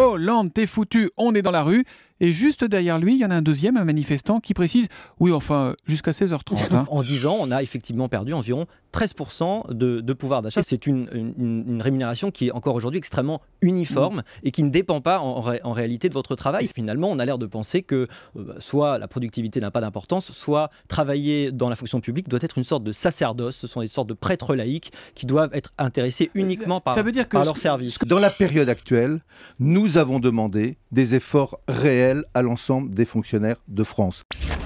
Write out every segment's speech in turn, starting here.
Oh, Land, t'es foutu, on est dans la rue. Et juste derrière lui, il y en a un deuxième, un manifestant, qui précise « Oui, enfin, jusqu'à 16h30. Hein. » En 10 ans, on a effectivement perdu environ 13% de pouvoir d'achat. C'est une rémunération qui est encore aujourd'hui extrêmement uniforme et qui ne dépend pas en réalité de votre travail. Finalement, on a l'air de penser que soit la productivité n'a pas d'importance, soit travailler dans la fonction publique doit être une sorte de sacerdoce. Ce sont des sortes de prêtres laïcs qui doivent être intéressés uniquement par leur service. Dans la période actuelle, nous avons demandé des efforts réels à l'ensemble des fonctionnaires de France.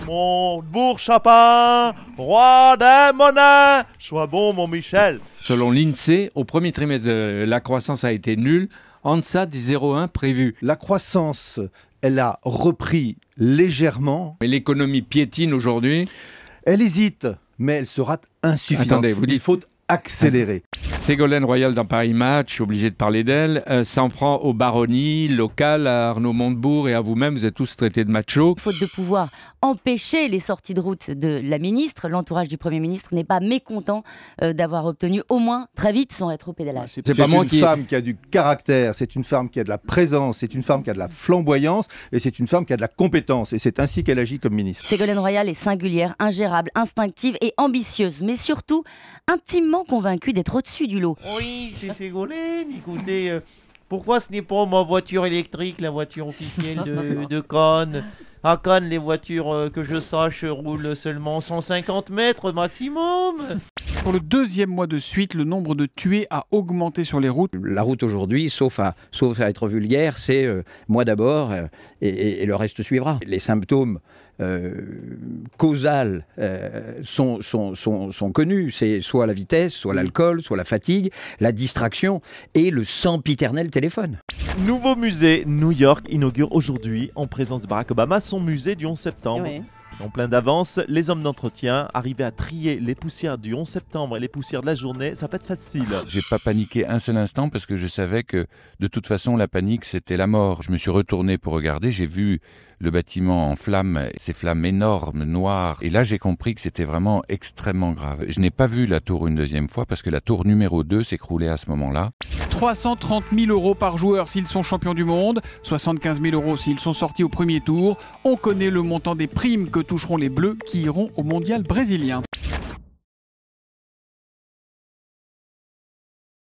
Montebourg Chapin, roi des monnaies, sois bon mon Michel. Selon l'INSEE, au premier trimestre, la croissance a été nulle, en deçà des 0,1 prévus. La croissance, elle a repris légèrement. Mais l'économie piétine aujourd'hui. Elle hésite, mais elle sera insuffisante. Attendez, vous dites... Il faut accélérer. Ségolène Royal dans Paris Match, je suis obligé de parler d'elle, s'en prend aux baronnies locales, à Arnaud Montebourg et à vous-même, vous êtes tous traités de machos. Faute de pouvoir empêcher les sorties de route de la ministre, l'entourage du Premier ministre n'est pas mécontent d'avoir obtenu au moins très vite son rétropédalage. C'est pas moi une femme qui a du caractère, c'est une femme qui a de la présence, c'est une femme qui a de la flamboyance et c'est une femme qui a de la compétence et c'est ainsi qu'elle agit comme ministre. Ségolène Royal est singulière, ingérable, instinctive et ambitieuse, mais surtout intimement convaincue d'être au-dessus du lot. Oui, c'est Ségolène, écoutez, pourquoi ce n'est pas ma voiture électrique, la voiture officielle de Cannes? À Cannes, les voitures que je sache roulent seulement 150 mètres maximum. Pour le deuxième mois de suite, le nombre de tués a augmenté sur les routes. La route aujourd'hui, sauf à être vulgaire, c'est moi d'abord et le reste suivra. Les symptômes causales sont connus. C'est soit la vitesse, soit l'alcool, soit la fatigue, la distraction et le sempiternel téléphone. Nouveau musée, New York inaugure aujourd'hui, en présence de Barack Obama, son musée du 11 septembre. Oui. En plein d'avance, les hommes d'entretien arrivaient à trier les poussières du 11 septembre et les poussières de la journée, ça va être facile. J'ai pas paniqué un seul instant parce que je savais que de toute façon la panique c'était la mort. Je me suis retourné pour regarder, j'ai vu le bâtiment en flammes, ces flammes énormes, noires. Et là, j'ai compris que c'était vraiment extrêmement grave. Je n'ai pas vu la tour une deuxième fois parce que la tour numéro 2 s'écroulait à ce moment-là. 330 000 € par joueur s'ils sont champions du monde, 75 000 € s'ils sont sortis au premier tour. On connaît le montant des primes que toucheront les Bleus qui iront au mondial brésilien.